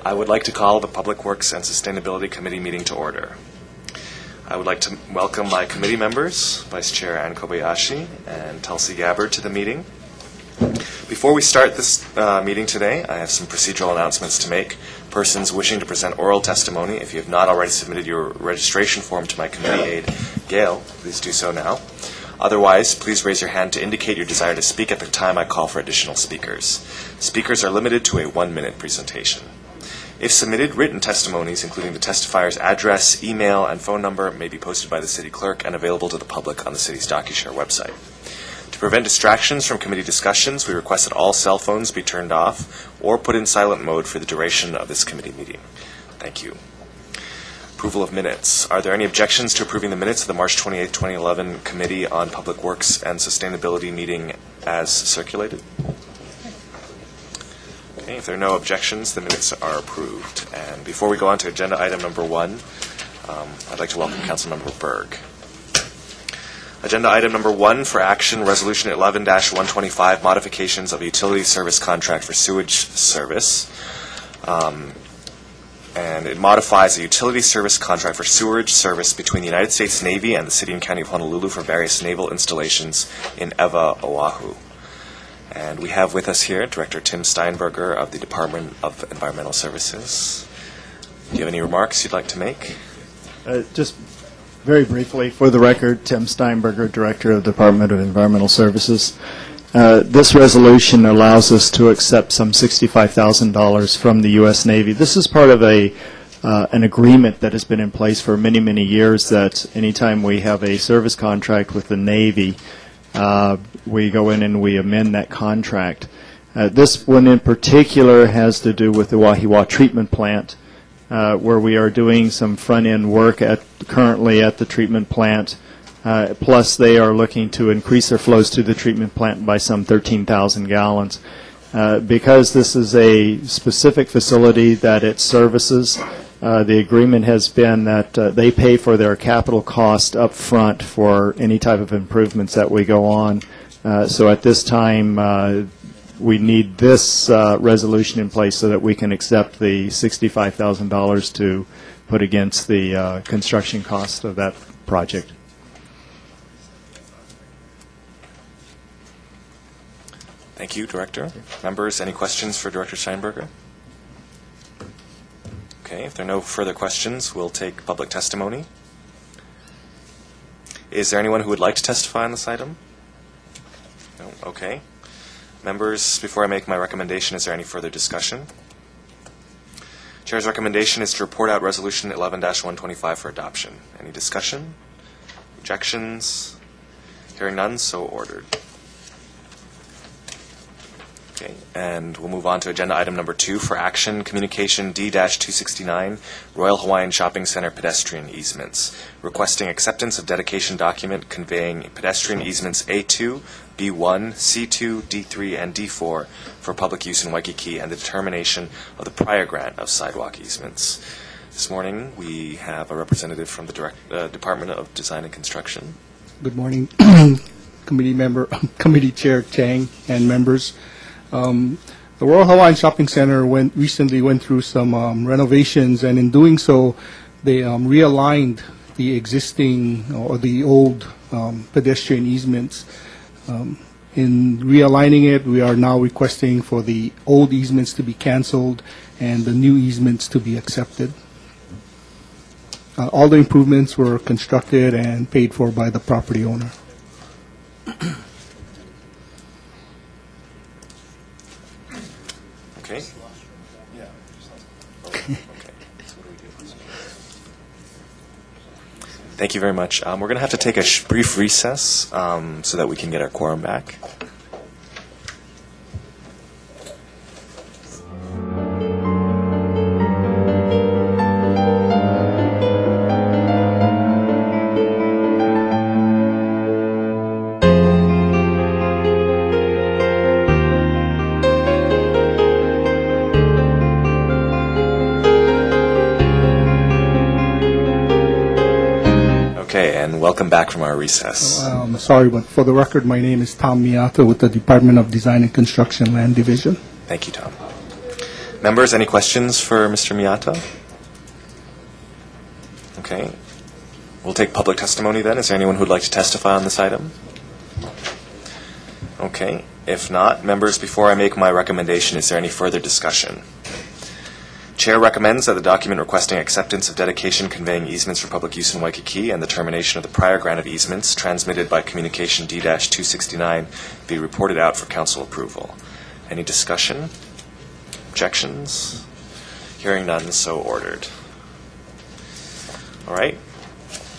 I would like to call the Public Works and Sustainability Committee meeting to order. I would like to welcome my committee members, Vice Chair Ann Kobayashi and Tulsi Gabbard, to the meeting. Before we start this meeting today, I have some procedural announcements to make. Persons wishing to present oral testimony, if you have not already submitted your registration form to my committee aide, Gail, please do so now. Otherwise, please raise your hand to indicate your desire to speak at the time I call for additional speakers. Speakers are limited to a 1-minute presentation. If submitted, written testimonies, including the testifier's address, email, and phone number, may be posted by the City Clerk and available to the public on the City's DocuShare website. To prevent distractions from committee discussions, we request that all cell phones be turned off or put in silent mode for the duration of this committee meeting. Thank you. Approval of minutes. Are there any objections to approving the minutes of the March 28, 2011 Committee on Public Works and Sustainability meeting as circulated? Okay, if there are no objections, the minutes are approved. And before we go on to agenda item number 1, I'd like to welcome Councilmember Berg. Agenda item number 1 for action, Resolution 11-125, modifications of a utility service contract for sewage service. And it modifies a utility service contract for sewage service between the United States Navy and the City and County of Honolulu for various naval installations in Ewa, Oahu. And we have with us here Director Tim Steinberger of the Department of Environmental Services. Do you have any remarks you'd like to make? Just very briefly, for the record, Tim Steinberger, Director of the Department of Environmental Services. This resolution allows us to accept some $65,000 from the U.S. Navy. This is part of an agreement that has been in place for many, many years that anytime we have a service contract with the Navy, we go in and we amend that contract. This one in particular has to do with the Wahiawa treatment plant, where we are doing some front-end work currently at the treatment plant. Plus, they are looking to increase their flows to the treatment plant by some 13,000 gallons. Because this is a specific facility that it services, the agreement has been that they pay for their capital cost up front for any type of improvements that we go on. So at this time, we need this resolution in place so that we can accept the $65,000 to put against the construction cost of that project. Thank you, Director. Members, any questions for Director Steinberger? Okay, if there are no further questions, we'll take public testimony. Is there anyone who would like to testify on this item? No? Okay. Members, before I make my recommendation, is there any further discussion? Chair's recommendation is to report out Resolution 11-125 for adoption. Any discussion? Objections? Hearing none, so ordered. Okay, and we'll move on to agenda item number 2 for action, Communication D-269, Royal Hawaiian Shopping Center pedestrian easements, requesting acceptance of dedication document conveying pedestrian easements A2, B1, C2, D3, and D4 for public use in Waikiki and the determination of the prior grant of sidewalk easements. This morning we have a representative from the Department of Design and Construction. Good morning, Committee Chair Chang and members. The Royal Hawaiian Shopping Center recently went through some renovations, and in doing so, they realigned the existing or the old pedestrian easements. In realigning it, we are now requesting for the old easements to be canceled and the new easements to be accepted. All the improvements were constructed and paid for by the property owner. Okay. Okay. Thank you very much. We're going to have to take a brief recess so that we can get our quorum back. Okay, and welcome back from our recess. Sorry, but for the record, my name is Tom Miata with the Department of Design and Construction Land Division. Thank you, Tom. Members, any questions for Mr. Miyata? Okay. We'll take public testimony then. Is there anyone who'd like to testify on this item? Okay. If not, members, before I make my recommendation, is there any further discussion? Chair recommends that the document requesting acceptance of dedication conveying easements for public use in Waikiki and the termination of the prior grant of easements transmitted by communication D-269 be reported out for council approval. Any discussion? Objections? Hearing none, so ordered. All right.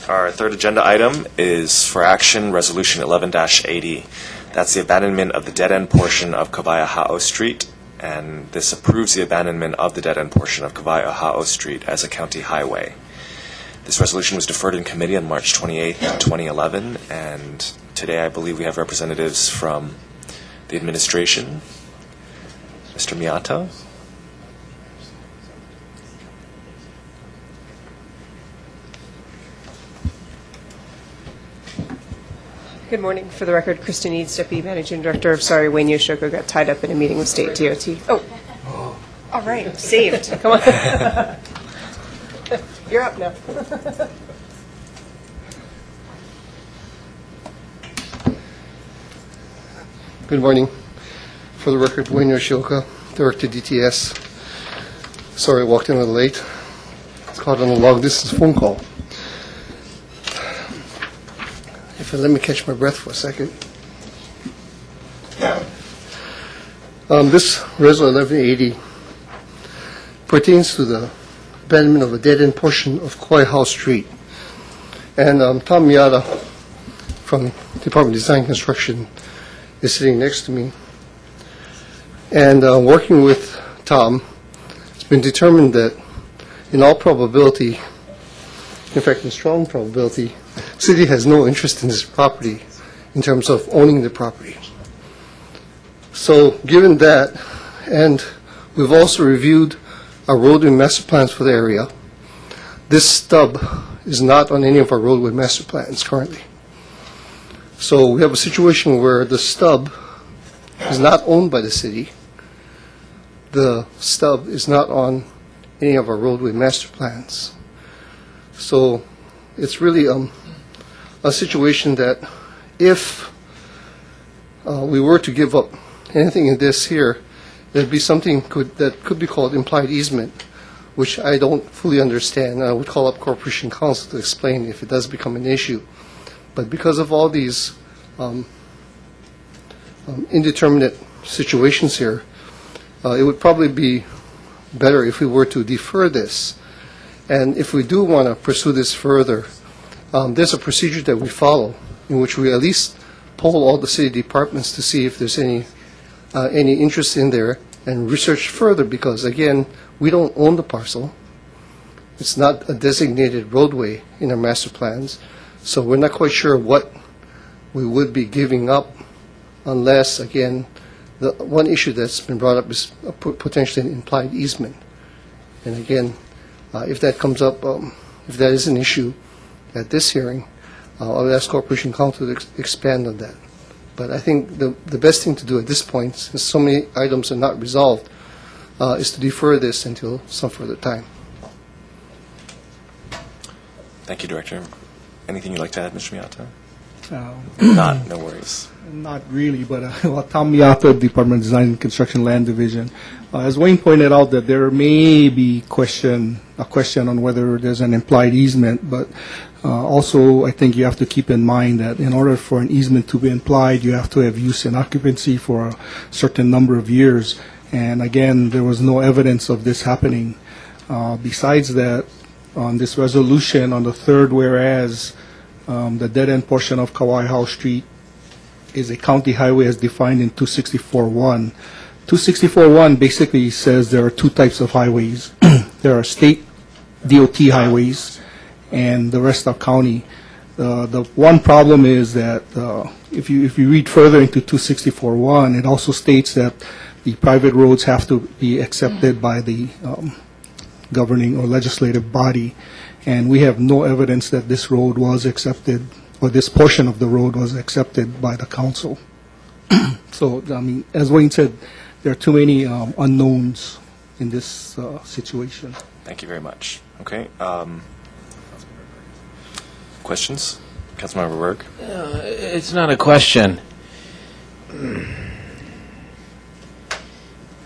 Our third agenda item is for action Resolution 11-80. That's the abandonment of the dead-end portion of Kawaiahao Street, and this approves the abandonment of the dead-end portion of Kawaiahao Street as a county highway. This resolution was deferred in committee on March 28, 2011, and today I believe we have representatives from the administration. Mr. Miyata? Good morning. For the record, Kristen Eads, Deputy Managing Director. Sorry, Wayne Yoshiko got tied up in a meeting with State DOT. Oh, all right, saved. Come on. You're up now. Good morning. For the record, Wayne Yoshioka, Director DTS. Sorry I walked in a little late. It's called on a long-distance phone call. If you let me catch my breath for a second. This Resolution 1180 pertains to the abandonment of a dead-end portion of Kawaiahao Street. And Tom Miyata from Department of Design and Construction is sitting next to me. And working with Tom, it's been determined that in all probability, in fact in strong probability, the city has no interest in this property in terms of owning the property. So given that, and we've also reviewed our roadway master plans for the area, this stub is not on any of our roadway master plans currently. So we have a situation where the stub is not owned by the city. The stub is not on any of our roadway master plans. So it's really a situation that if we were to give up anything in this here, there'd be something that could be called implied easement, which I don't fully understand. I would call up Corporation Counsel to explain if it does become an issue. But because of all these indeterminate situations here, it would probably be better if we were to defer this. And if we do want to pursue this further, there's a procedure that we follow in which we at least poll all the city departments to see if there's any interest in there and research further, because again, we don't own the parcel. It's not a designated roadway in our master plans, so we're not quite sure what we would be giving up unless, again, the one issue that's been brought up is potentially an implied easement. And again, if that comes up, if that is an issue at this hearing, I'll ask Corporation Counsel to expand on that. But I think the best thing to do at this point, since so many items are not resolved, is to defer this until some further time. Thank you, Director. Anything you'd like to add, Mr. Miyata? Not, no worries. Not really, but Tom Miyata, Department of Design and Construction Land Division. As Wayne pointed out, that there may be a question on whether there's an implied easement, but also I think you have to keep in mind that in order for an easement to be implied, you have to have use and occupancy for a certain number of years. And again, there was no evidence of this happening. Besides that, on this resolution, on the third whereas, the dead-end portion of Kawaiahao Street is a county highway as defined in 264.1. 264.1 basically says there are two types of highways. There are state DOT highways, and the rest are county. The one problem is that if you read further into 264.1, it also states that the private roads have to be accepted by the governing or legislative body, and we have no evidence that this road was accepted, or this portion of the road was accepted by the council. So, I mean, as Wayne said, there are too many unknowns in this situation. Thank you very much. Okay. Questions? Councilmember Berg? It's not a question.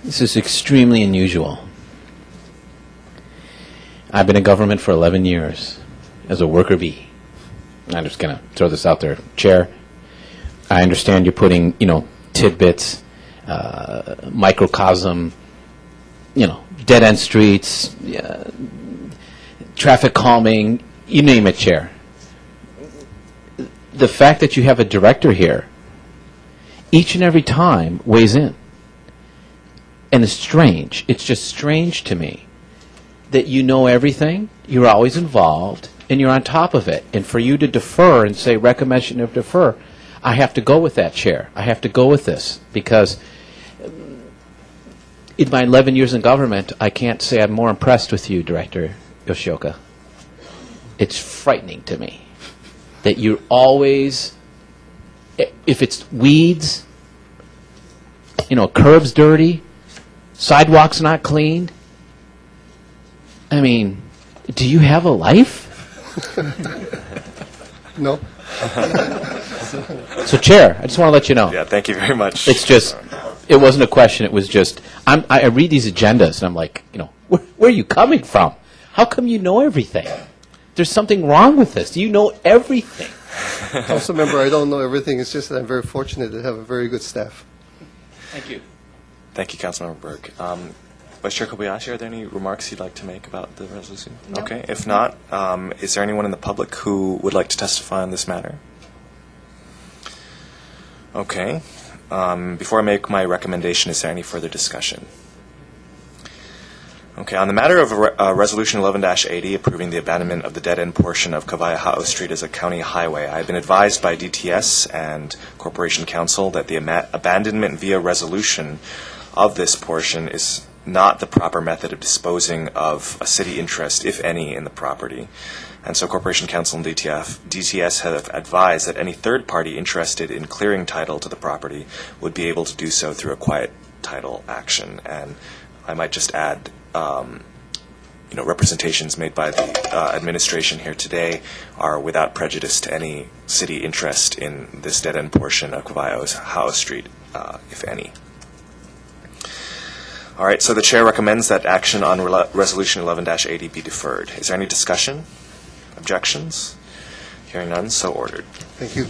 This is extremely unusual. I've been in government for 11 years as a worker bee. I'm just going to throw this out there. Chair, I understand you're putting, tidbits, microcosm, dead-end streets, traffic calming, you name it, Chair. The fact that you have a director here each and every time weighs in. And it's strange. It's just strange to me that you know everything, you're always involved, and you're on top of it. And for you to defer and say recommendation of defer, I have to go with that, Chair. I have to go with this because in my 11 years in government, I can't say I'm more impressed with you, Director Yoshioka. It's frightening to me that you're always, if it's weeds, curbs dirty, sidewalks not cleaned. I mean, do you have a life? No? So, Chair, I just want to let you know. Yeah, thank you very much. It's just, it wasn't a question. It was just, I read these agendas, and I'm like, where are you coming from? How come you know everything? There's something wrong with this. You know everything. Councilmember, I don't know everything. It's just that I'm very fortunate to have a very good staff. Thank you. Thank you, Councilmember Berg. Vice Chair Kobayashi, are there any remarks you'd like to make about the resolution? No. Okay. If not, is there anyone in the public who would like to testify on this matter? Okay. Before I make my recommendation, is there any further discussion? Okay. On the matter of Resolution 11-80 approving the abandonment of the dead-end portion of Kawaiahao Street as a county highway, I have been advised by DTS and Corporation Counsel that the abandonment via resolution of this portion is not the proper method of disposing of a city interest, if any, in the property. And so Corporation Counsel and DTS have advised that any third party interested in clearing title to the property would be able to do so through a quiet title action. And I might just add, representations made by the administration here today are without prejudice to any city interest in this dead-end portion of Kawaiahao Street, if any. All right, so the chair recommends that action on Resolution 11-80 be deferred. Is there any discussion? Objections? Hearing none, so ordered. Thank you.